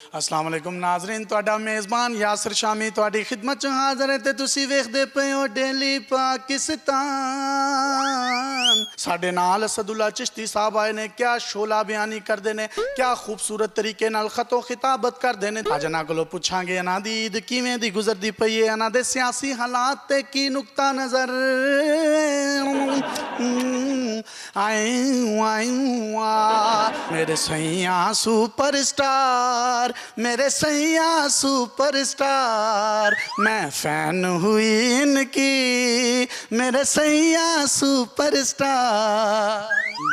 अस्सलाम वालेकुम नाज़रीन, तुहाडा मेज़बान यासिर शामी तुहाडी खिदमत च हाज़र है ते तुसी वेखदे पए हो डेली पाकिस्तान। साडे नाल असदुल्ला चिश्ती साहब आए ने, क्या शोला बयानी करदे ने, क्या खूबसूरत तरीके नाल खतो खिताबत करदे ने। अज इन्हां कोलों पुछांगे इन्हां दी ईद किवें दी गुजरदी पई है, इन्हां दे सियासी हालात ते की नुक्ता नज़र। मेरे सैया सुपरस्टार, मेरे सैया सुपरस्टार, मैं फैन हुई इनकी, मेरे सैया सुपरस्टार।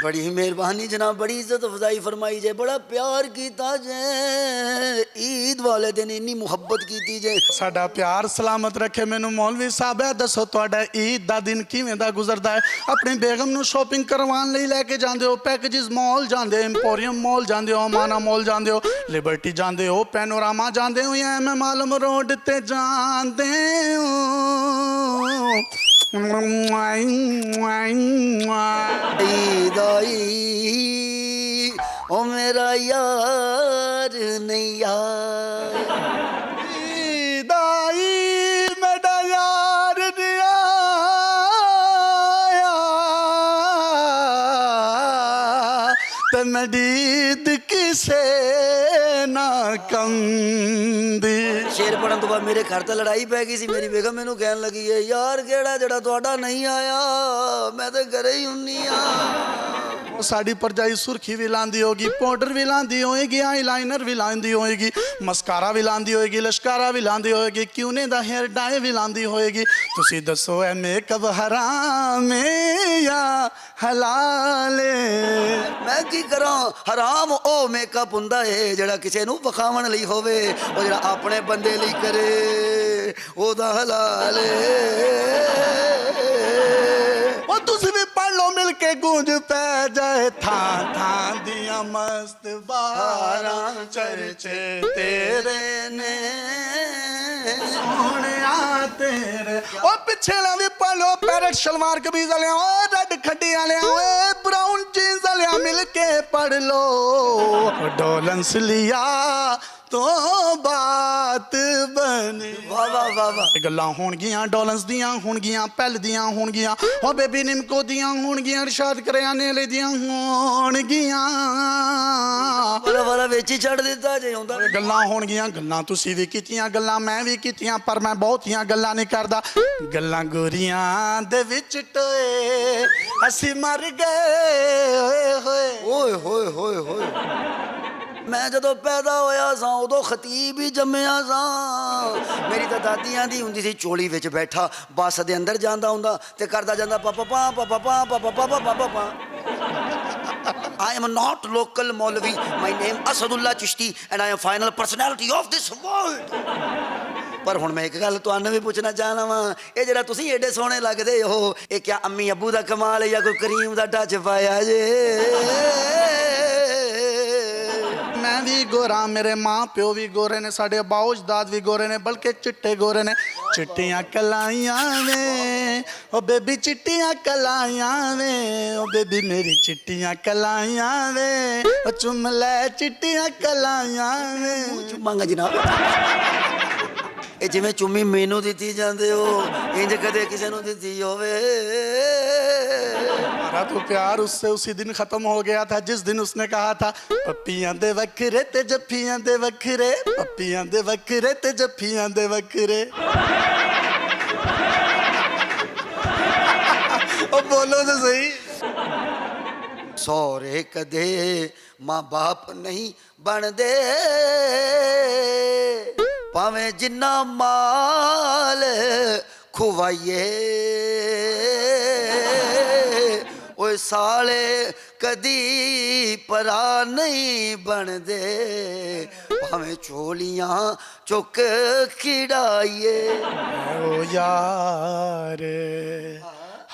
बड़ी मेहरबानी जनाब, बड़ी इज्जत अफजाई फरमाई जे, बड़ा प्यार कीता जे, ईद वाले दिन इन्नी मुहब्बत कीती जे। साडा प्यार सलामत रखे। मैनू मौलवी साहब है दसो तुहाडा ईद दा दिन किवें दा गुजरदा है। अपनी बेगम नू शॉपिंग करवाउण लई लैके जांदे हो, पैकेजिस मॉल जांदे हो, एम्पोरियम मॉल जांदे हो, अमाना मॉल जांदे हो, लिबर्टी जांदे हो, पैनोरामा जांदे हो, या एम आलम रोड ते जांदे हो। ईद आई ओ मेरा यार नहीं यार, ईद आई मेरा यार नहीं आया, ते मेरी ईद किसे ना कंदी। शेर पढ़न तो बाद मेरे घर तो लड़ाई पै गई सी। मेरी बेगम मैनू कहन लगी है, यार केड़ा जेड़ा तुहाडा नहीं आया, मैं तो घरे ही हुन्नी आ। साड़ी भरजाई सुर्खी भी लांदी होगी, पाउडर भी लांदी होएगी, आईलाइनर भी लांदी होएगी, मस्कारा भी लांदी होएगी, लश्कारा भी लांदी होएगी, क्यूने दा हेयर डाई भी लांदी होएगी। तुसी दसो ए मेकअप हराम है या हलाल है? मैं की करा, हराम ओ मेकअप हुंदा है जेड़ा किसे नू विखावण लई होवे, ओ जेड़ा अपने बंदे लई करे ओदा हलाल है। ओ तुसी भी पढ़ लो मिल के, गूंज पै जाए थां थां दिया मस्त बारां, चर्चे तेरे ने सोहणिया तेरे। ओ पिछे ला भी पढ़ लो, पैरेट शलवार कमीज वाले, ओ रेड खड्डी वाले, ओ ब्राउन जीन्स वाले, मिल के पढ़ लो। डोलेंस लिया तो बात बने। वाह वाह वाह वाह। गल्लां होणगियां डॉलेंस दियां, होणगियां पैल दियां, होणगियां ओ बेबी निमको दियां, होणगियां इरशाद करयाने ले दियां, होणगियां वाला वाला विच ही छड़ दिता जे हुंदा। गल्लां होणगियां। गल्लां तुसी भी कीतियां, गल्लां मैं भी कीतियां, पर मैं बहुतियां गल्लां नहीं करदा। गल्लां गोरियां दे विच टोए, असी मर गए होए होए। ओए होए होए होए। मैं जदों पैदा होया सां उदों खतीब ही जम्मिया सां। मेरी तो दादी आंदी हुंदी सी, चोली विच बैठा बस दे अंदर जांदा हुंदा ते करदा जांदा पापा पा पापा पा पापा पापा पापा पा। I am not local Maulvi. My name Asadullah Chishti and I am final personality of this world. पर हुण मैं एक गल तुहानूं भी पुछना चाहना वा, ये जेड़ा तुसीं एडे सोहणे लगदे हो, ये क्या अम्मी अब्बू दा कमाल है या कोई करीम दा टच पाया जे? मैं भी गोरा, मेरे माँ प्यो भी गोरे ने, साढ़े अब्बाओ अजदाद भी गोरे ने, बल्कि चिट्टे गोरे ने। चिट्टियां कलाइयां वे ओ बेबी, चिट्टियां कलाइयां वे ओ बेबी, मेरी चिट्टियां कलाइयां वे ओ चुम ले चिट्टियां कलाइयां वे। चुम्मांगा जनाब। ये जिवें चुम्मी मैनू दिती जांदे हो, इंज कदे किसे नूं दिती होवे। हमारा तो प्यार उससे उसी दिन खत्म हो गया था जिस दिन उसने कहा था, पप्पियां दे वखरे ते जफ्फियां दे वखरे, पप्पियां दे वखरे ते जफ्फियां दे वखरे। ओ बोलो तो सही। सौरे कदे माँ बाप नहीं बनदे, भावें जिन्ना माल खुवाइए, ओए साले कदी परा नहीं बनदे, भावें चोलियां चुक खिड़ाइए। ओ यार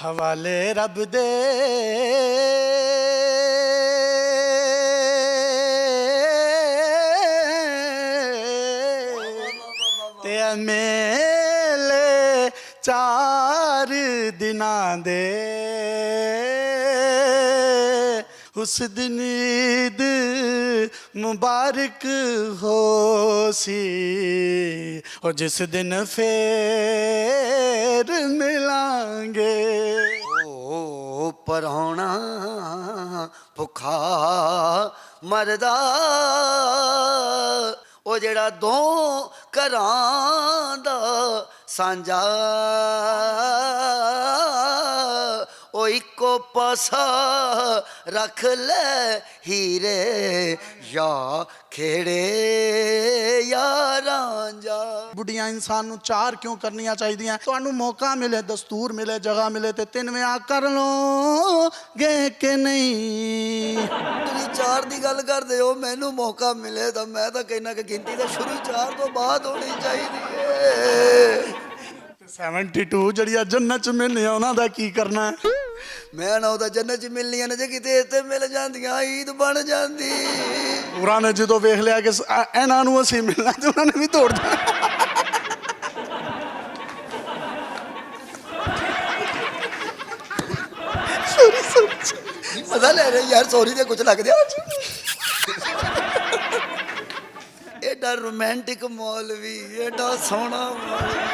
हवाले रब दे, ते मेले 4 दिनां दे, उस दिन ईद ਮੁਬਾਰਕ ਹੋ ਸੀ ਉਹ ਜਿਸ ਦਿਨ ਫੇਰ ਮਿਲਾਂਗੇ। ਓ ਪਰਾਉਣਾ ਭੁੱਖਾ ਮਰਦਾ, ਉਹ ਜਿਹੜਾ ਦੋ ਘਰਾਂ ਦਾ ਸਾਂਝਾ, ਉਹ ਇੱਕੋ ਪਾਸਾ ਰੱਖ ਲੈ ਹੀਰੇ ਜਾਂ ਖੇੜੇ ਜਾਂ ਰਾਂਝਾ। ਬੁੱਢੀਆਂ ਇਨਸਾਨ ਨੂੰ ਚਾਰ ਕਿਉਂ ਕਰਨੀਆਂ ਚਾਹੀਦੀਆਂ? ਤੁਹਾਨੂੰ ਮੌਕਾ ਮਿਲੇ, ਦਸਤੂਰ ਮਿਲੇ, ਜਗ੍ਹਾ ਮਿਲੇ ਤੇ ਤਿੰਨ ਵਿਆਹ ਕਰ ਲਓਗੇ ਕਿ ਨਹੀਂ? ਤੁਸੀਂ ਚਾਰ ਦੀ ਗੱਲ ਕਰਦੇ ਹੋ, ਮੈਨੂੰ ਮੌਕਾ ਮਿਲੇ ਤਾਂ ਮੈਂ ਤਾਂ ਕਹਿਣਾ ਕਿ ਗਿਣਤੀ ਤਾਂ ਸ਼ੁਰੂ ਚਾਰ ਤੋਂ ਬਾਅਦ ਹੋਣੀ ਚਾਹੀਦੀ ਹੈ। 72 ਜਿਹੜੀਆਂ ਜੰਨਤ ਚ ਮਿਲਣੀਆਂ ਉਹਨਾਂ ਦਾ ਕੀ ਕਰਨਾ ਹੈ? ਮੈਂ ਨਾ ਉਹਦਾ ਜੰਨਤ ਚ ਮਿਲਣੀਆਂ ਨੇ, ਜੇ ਕਿਤੇ ਇੱਥੇ ਮਿਲ ਜਾਂਦੀਆਂ ਈਦ ਬਣ ਜਾਂਦੀ। ਪੂਰਾ ਨੇ ਜਦੋਂ ਵੇਖ ਲਿਆ ਕਿ ਇਹਨਾਂ ਨੂੰ ਅਸੀਂ ਮਿਲਣਾ ਤੇ ਉਹਨਾਂ ਨੇ ਵੀ ਤੋੜ ਜਾਣਾ। ਮਜ਼ਾ ਲੈ ਰਹੇ ਯਾਰ, ਸੌਰੀ ਤੇ ਕੁਝ ਲੱਗਦੇ ਐਡਾ ਰੋਮਾਂਟਿਕ ਮੌਲਵੀ, ਐਡਾ ਸੋਹਣਾ ਮੌਲਵੀ।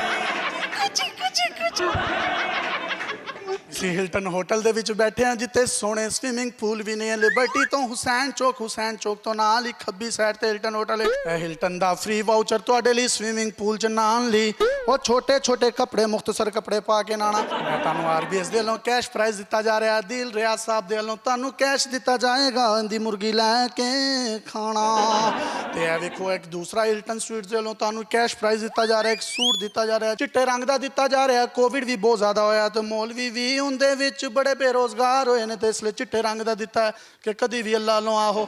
ਅਸੀਂ ਹਿਲਟਨ ਹੋਟਲ ਦੇ ਵਿੱਚ ਬੈਠੇ ਹਾਂ ਜਿੱਥੇ ਸੋਹਣੇ ਸਵਿਮਿੰਗ ਪੂਲ ਵੀ ਨੇ। ਲਿਬਰਟੀ ਤੋਂ ਹੁਸੈਨ ਚੌਕ ਤੋਂ ਨਾਲ ਹੀ ਖੱਬੀ ਸਾਈਡ ਤੇ ਹਿਲਟਨ ਹੋਟਲ ਹੈ। ਇਹ ਹਿਲਟਨ ਦਾ ਫ੍ਰੀ ਵਾਊਚਰ ਤੁਹਾਡੇ ਲਈ ਸਵਿਮਿੰਗ ਪੂਲ ਚ ਨਹਾਉਣ ਲਈ। ਉਹ ਛੋਟੇ ਛੋਟੇ ਕੱਪੜੇ, ਮੁਖਤਸਰ ਕੱਪੜੇ ਪਾ ਕੇ ਨਹਾਉਣਾ। ਮੈਂ ਤੁਹਾਨੂੰ ਆਰਬੀਐਸ ਦੇ ਵੱਲੋਂ ਕੈਸ਼ ਪ੍ਰਾਈਜ਼ ਦਿੱਤਾ ਜਾ ਰਿਹਾ। ਦਿਲ ਰਿਆਜ਼ ਸਾਹਿਬ ਦੇ ਵੱਲੋਂ ਤੁਹਾਨੂੰ ਕੈਸ਼ ਦਿੱਤਾ ਜਾਏਗਾ ਦੀ ਮੁਰਗੀ ਲੈ ਕੇ ਖਾਣਾ। ਤੇ ਇਹ ਵੇਖੋ ਇੱਕ ਦੂਸਰਾ ਹਿਲਟਨ ਸਵੀਟਸ ਦੇ ਵੱਲੋਂ ਤੁਹਾਨੂੰ ਕੈਸ਼ ਪ੍ਰਾਈਜ਼ ਦਿੱਤਾ ਜਾ ਰਿਹਾ। ਇੱਕ ਸੂਟ ਦਿੱਤਾ ਜਾ ਰਿਹਾ, ਚਿੱਟੇ ਰੰਗ ਦਾ ਦਿੱਤਾ ਜਾ ਰਿਹਾ। ਕੋਵਿਡ ਵੀ ਬਹੁਤ ਜ਼ਿਆਦਾ ਹੋਇਆ ਤੇ ਮੌਲਵੀ ਵੀ ਉਹਦੇ ਵਿੱਚ ਬੜੇ ਬੇਰੋਜ਼ਗਾਰ ਹੋਏ ਨੇ ਤੇ ਇਸ ਲਈ ਚਿੱਟੇ ਰੰਗ ਦਾ ਦਿੱਤਾ ਹੈ ਕਿ ਕਦੀ ਵੀ ਅੱਲਾ ਵੱਲੋਂ ਆਹੋ।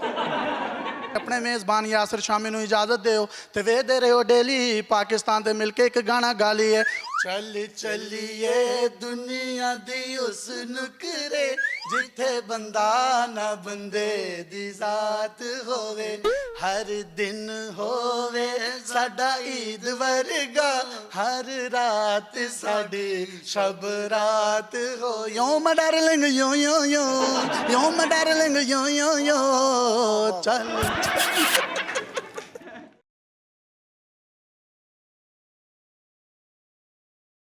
ਆਪਣੇ ਮੇਜ਼ਬਾਨ ਯਾਸਿਰ ਸ਼ਾਮੀ ਨੂੰ ਇਜਾਜ਼ਤ ਦਿਓ ਤੇ ਵੇਖਦੇ ਰਹੋ ਡੇਲੀ ਪਾਕਿਸਤਾਨ ਤੇ ਮਿਲ ਕੇ ਇੱਕ ਗਾਣਾ ਗਾ ਲਈਏ। ਚੱਲ ਚੱਲੀਏ ਦੁਨੀਆ ਦੀ ਉਸ ਨੁਕਰੇ ਜਿੱਥੇ ਬੰਦਾ ਨਾ ਬੰਦੇ ਦੀ ਜ਼ਾਤ ਹੋਵੇ। ਹਰ ਦਿਨ ਹੋਵੇ ਸਾਡਾ ਈਦ ਵਰਗਾ, ਹਰ ਰਾਤ ਸਾਡੀ ਸ਼ਬ ਰਾਤ ਹੋ। ਯੋ ਮਾਈ ਡਾਰਲਿੰਗ ਯੋ ਯੋ ਯੋ, ਯੋ ਮਾਈ ਡਾਰਲਿੰਗ ਯੋ ਯੋ ਯੋ। ਚੱਲ